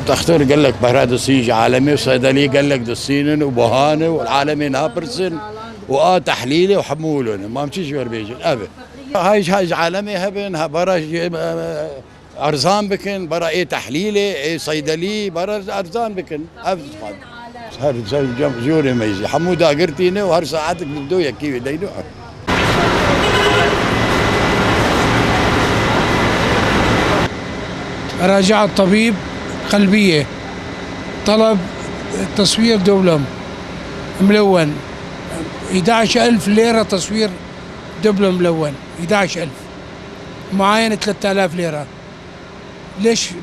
دكتور قال لك بهرادوسيج عالمي، وصيدلي قال لك دوسينن وبهانه والعالمي نابرسن تحليلي وحمولون ما مشيش وربيجن ابد. هاي عالمي هبن برا ارزان بكن برا تحليلي صيدلي برا ارزان بكن ابد. هر جوري ميزي حمودا قرتينه وهر ساعتك بدو يكي دينو. راجع الطبيب قلبية، طلب تصوير دبلوم ملون 11,000 ليرة، تصوير دبلوم ملون 11,000، معاينة 3,000 ليرة.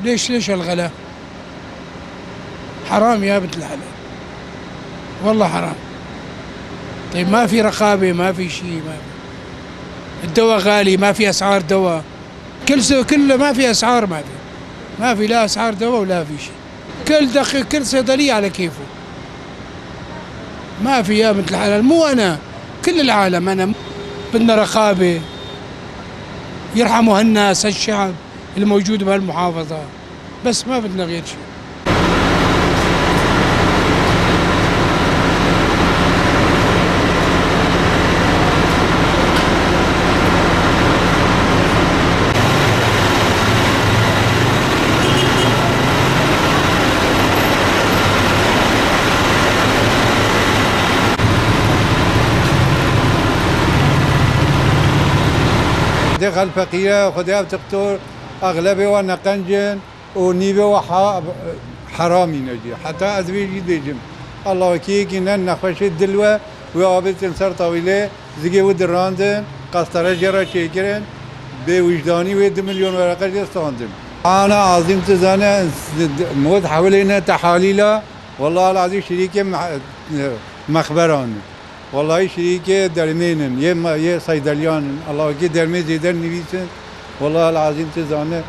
ليش الغلاء؟ حرام يا بنت الحلال، والله حرام. طيب ما في رقابة، ما في شيء، ما في. الدواء غالي، ما في أسعار دواء، كله ما في أسعار، ما في لا أسعار دواء ولا في شيء. كل صيدلية على كيفه، ما في يا بنت الحلال. مو أنا، كل العالم. أنا بدنا رقابة، يرحموا هالناس هالشعب الموجود بهالمحافظة، بس ما بدنا غير شيء. دخل فقيرة وخدها بتقتل أغلبه ونقنجن ونيبه وحرامي نجي حتى أذبيجي ديجم. الله كيك إن نخش الدلوة وعابت انصار طويلة زكي ودراندن قصتر جرا شيكرن بوجداني ويد مليون ورقة جستاندن. أنا عظيم تزانة موت حوالينا تحاليلا، والله العظيم شريكة مخبران، والله شريكة درمينن يه صيدليان، الله كي درمي زيدن نبيسن، والله العظيم تزانه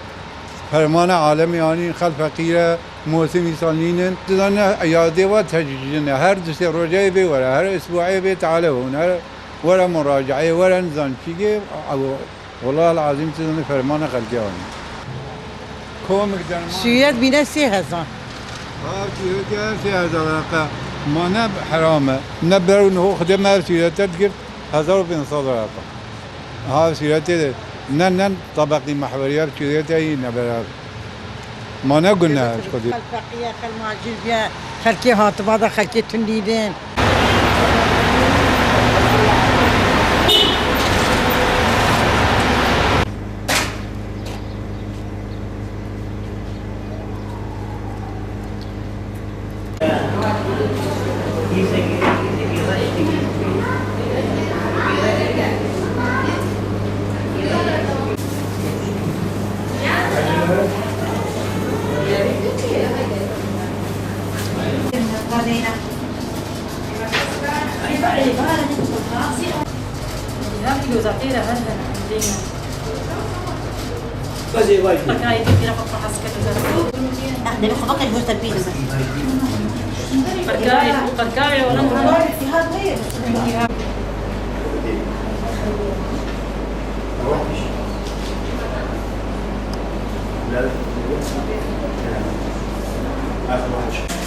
فرمان عالمي يعني خل فقيرة موسم إنسانين تزانه عيادة وتهججنا هر دسي رجعي بي ورا هر أسبوعي بي تعالى هون هر ورا مراجعة ورا نزان شيء، والله العظيم تزانه فرمان خلقي يعني. كومك درمان. سويت بينا 3,000. سويت 3,000 ما نب حرامه نبرو إنه خدمة سيرته تقول 1,500 ريال. ها سيرته نن طبقي محورية سيرته هي نبرة ما نقولنا إيش كذي. خلفقية خل معجل بيا خلكي هاتبادا خلكي تنديدين.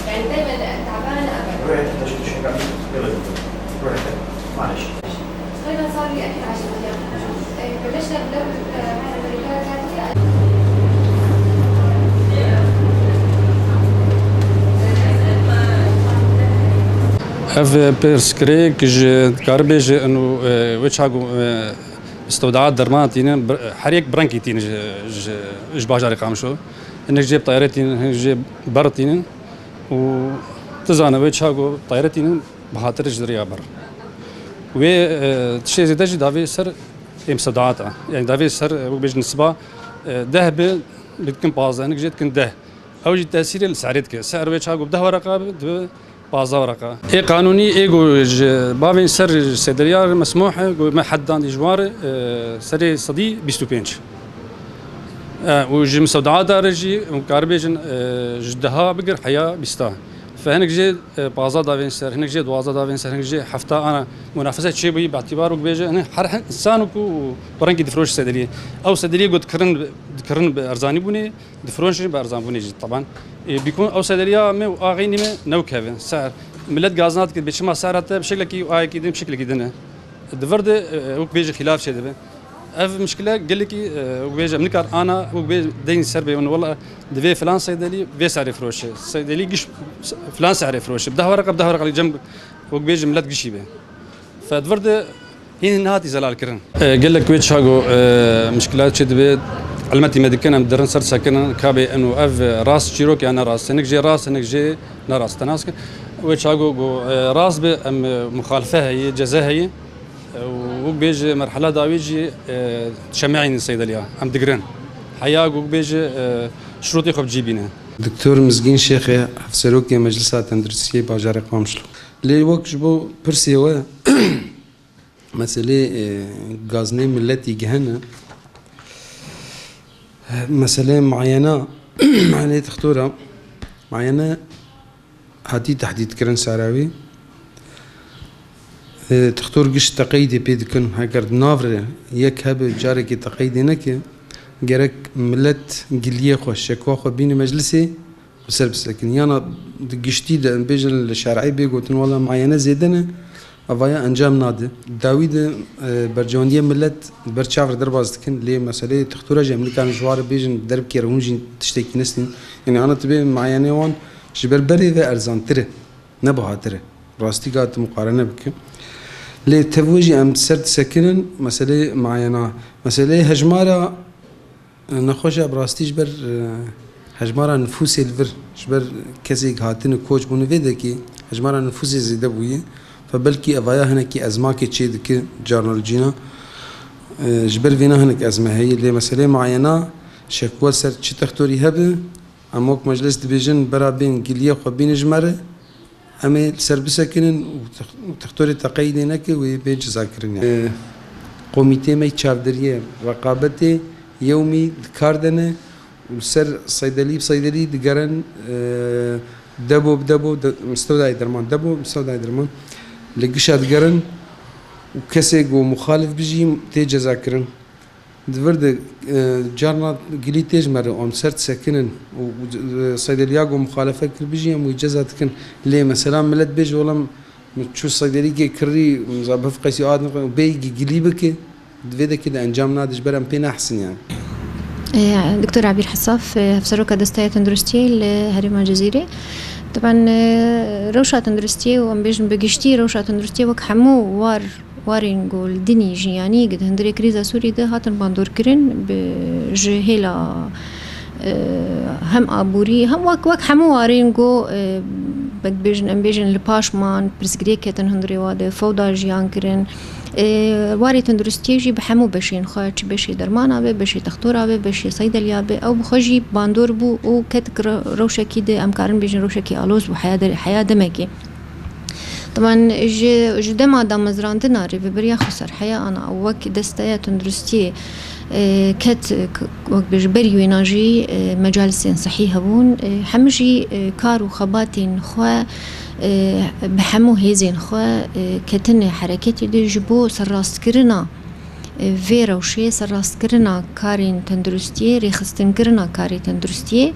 يعني دايما تعبانه ابدا. روحي معلش. تقريبا صار لي اكيد 10 ايام. بلشنا بدوره مع الامريكان. اف بيرسكريك كاربيج انه ويتشاغو استودعات درماتين حريق برانكيتين باجاري قامشو انك جيب طيارتين جيب برتين وتزانا ويتشاغو طيارتين بخاطر جريا بر و شيء زي دافي سر استودعات يعني دافي سر بيج نسبه ذهب بتكون باز انك جيت كن ده او جي تاثير السعريتك سعر ويتشاغو بده ورقه بازا ورقه اي قانوني ايجو بافين سر سيدريار مسموح ما حد عندي جوار سري صدي 25 وجي مستودعات رجي مقاربين جدها بقر حياه بستا ف فهنك جي بازا دافين سر هنك جي دوازا دافين سر هنك جي حفتا انا منافسه شي بي باعتباره بيجي هنا حر انسانكو برنكي دفروش صيدليه او صيدليه قد كرن بارزاني بوني دفروش بارزان بوني طبعا بيكون او صيدليه مو اغيني نو كيفن سعر ملت غازات كده بشما سعرته بشكل كي اي كده بشكل كده دفرد وك بيجي خلاف شيء ده اف مشكله قال لك وبيجي منكر انا وبيجي دين سربي والله دفي فلان صيدلي في سعر فروش صيدلي قش فلان سعر فروش بده ورقه اللي جنب وبيجي ملت قشي به فدفرد هي نهاتي زلال كرن قال لك ويتش هاغو مشكلات شد علمتي مدكنا مدرن صار ساكن كابي انه اف راس شيروكي انا راس هنك جي راس هنك جي نراس تناسك ويتش هاغو راس بمخالفه هي جزاء هي وبيجي مرحله داويجي تشمعين الصيدليه عم دقرن حياة وبيجي شروطي خب جيبينه دكتور مزگین شیخ افسروکی مجلسات تندرستی باجار قامشلو لی وقت جبو پرسیوه مسئله گازنی ملتی جهنه مسئله معينه معينه تختوره معينه هاتي تحديد كرن سعراوي تختور قش تقيدي بيدكن هكر نافر يك هب جارك تقيدي نك جرك ملت قليه خوش شكوا خو بين مجلسي وسربس لكن يانا قشتي بيجن الشرعي بيقولن والله معينه زيدنا افايا انجام نادي داوود برجونديه ملت برشافر درباز كن لي مساله تختور جمل كان جوار بيجن درب كيرونجي تشتكي نسن يعني انا تبي معينه وان جبر بري و ارزان تره نبها تره راستي قات مقارنه بك لي تفوجي ام سرت سكنن مساله معينه مساله هجماره نخوش براستي جبر هجماره نفوس الفر جبر كزي هاتن كوچ بونه ويدكي هجماره نفوس زيده بويه فبلكي افايا هناكي ازماكي تشيدك جارنال جينا جبر فينا هناك ازمه هي اللي مساله معينه شكوى سر تشي تختوري هبه اموك مجلس ديفيجن برابين قليه خو بين جمره امي سربسكن وتختوري تقيدينك وبيج ذاكرين يعني قوميتي مي تشاردريه رقابتي يومي كاردنه وسر صيدلي دقرن دبو بدبو مستودع درمان دبو مستودع درمان لقشة دقرن وكسيق ومخالف بيجي تيجي ذاكرن دفرد جارنا قلي تيج مرة أم سرت ساكنن وصيدلياق ومخالفة كل بيجي أم ويجازات كن ليه مثلا ملت بيجي والله شو صيدلي كري مزابه في قيسي آدم وبيجي قلي بك دفيدا كده أنجام نادش برام بين أحسن يعني. دكتور عبير حصاف افسروكا دستايا تندرستي لهريما الجزيرة طبعا روشة تندرستي وام بيجن بقشتي روشة تندرستي وك حمو وارين قول دني جياني قد هندري كريزا سوري ده هاتن باندور كرين بجهيلا هم ابوري هم وك حمو وارين قو بد بيجن ام بيجن لباشمان برسكريكتن هندري واده فوضى جيان كرين واري تندرستي جي بحمو بشين خاطر بشي درمانه به بشي تختوره به بشي صيدليه به او بخجي باندور بو او كتك روشكي ده امكارن بيجن روشكي الوز وحياه دمكي طبعا جدما دامزراندنا ريبريا خسر حياه انا او وك دستايا تندرستي كت وك بجبري ويناجي مجالس صحيحه بون حمجي كارو خباتين خو بحمو هيزين خو كتن حركتي دي جبو سراست كرنا فيرا وشي سراست كرنا كارين تندرستي ريخستن كرنا كاري تندرستي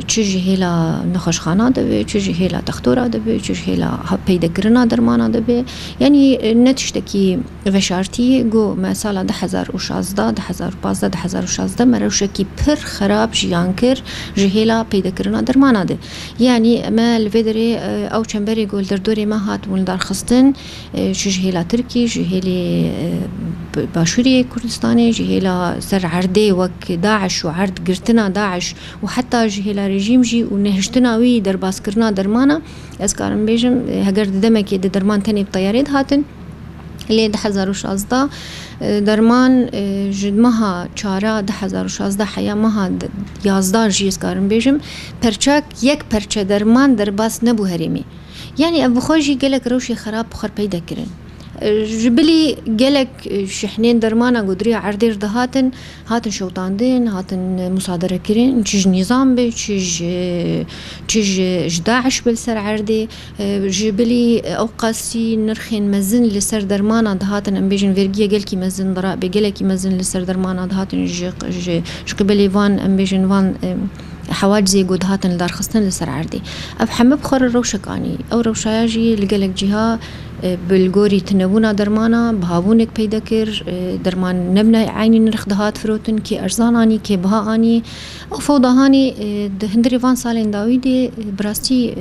چجي هلا نخوشخانه دبي چجي هلا تختوره دبي چجي هلا پیدا كرنا درمانه دبي يعني نتشتكي وشارتي جو مثلا 2016 2015 2016 مروشكي پر خراب جيانكر جهلا پیدا كرنا درمانه ده يعني ما الفيدري او چمبري گول در دوري ما هات ول درخستن چجي هلا تركي جهلي باشوري كردستاني جهلا سر عرده وك داعش وعرض قرتنا داعش وحتى جهلا رژیم جی و نهشتناوی در باز کرنا درمانا از کارم بیشم هگر دمکی درمان تنی بطیارید هاتن لی 2016 درمان جدمها چارا 2016 حیا مها 11 جی از کارم بیشم پرچک یک پرچه درمان در باز نبو هریمی یعنی ابو خوشی گلک روشی خراب بخور پیدا کرن جبلي قالك شحنين درمانا قدرية عردير دهاتن هاتن شوطاندين هاتن مصادرة كرين تشج نظام بي تشج داعش بالسر عردي جبلي أوقاسي نرخين مزن لسر درمانا دهاتن أمبيجن فيرجيا قالكي مزن ضرائبي قالكي مزن لسر درمانا دهاتن قبلي فان أمبيجن فان حواجزي قد هاتن لدارخصتن لسر عردي أفحم بخور الروشكاني أو روشاياجي لقالك جهة بالجوري تنبونا درمانا بهابونك پیدا کر درمان نبنا عینی نرخ دهات فروتن کی ارزانانی کی بهانی او فوضاهانی هندری وان سالين داويدي براستي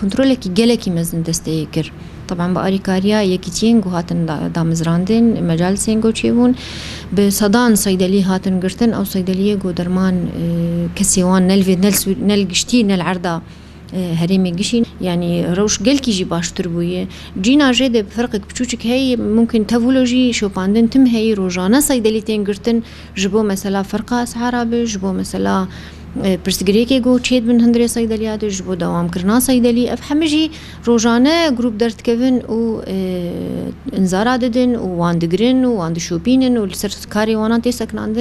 كنترول کی گله کی مزن دسته کر طبعا باري كاريا يكيتين جو هاتن دامزراندن مجال سينجو تشيبون بصدان صيدلي هاتن قرتن او صيدليه جو درمان كسيوان نلفي نلقشتي نلعرضه هريمي قشين يعني روش قلكي جي باش تربويه جينا جيدة بفرق بچوچك هي ممكن تفولوجي شو باندن تم هي روجانا صيدليتين قرتن جبو مثلا فرقة اسعارا جبو مثلا برسگريكي جو تشيد من هندري صيدليات جبو دوام كرنا صيدلي افحمجي روجانا جروب درت كيفن و انزارا ددن و واندگرن و واند شوبينن و لسرت كاري وانا تيسكناندن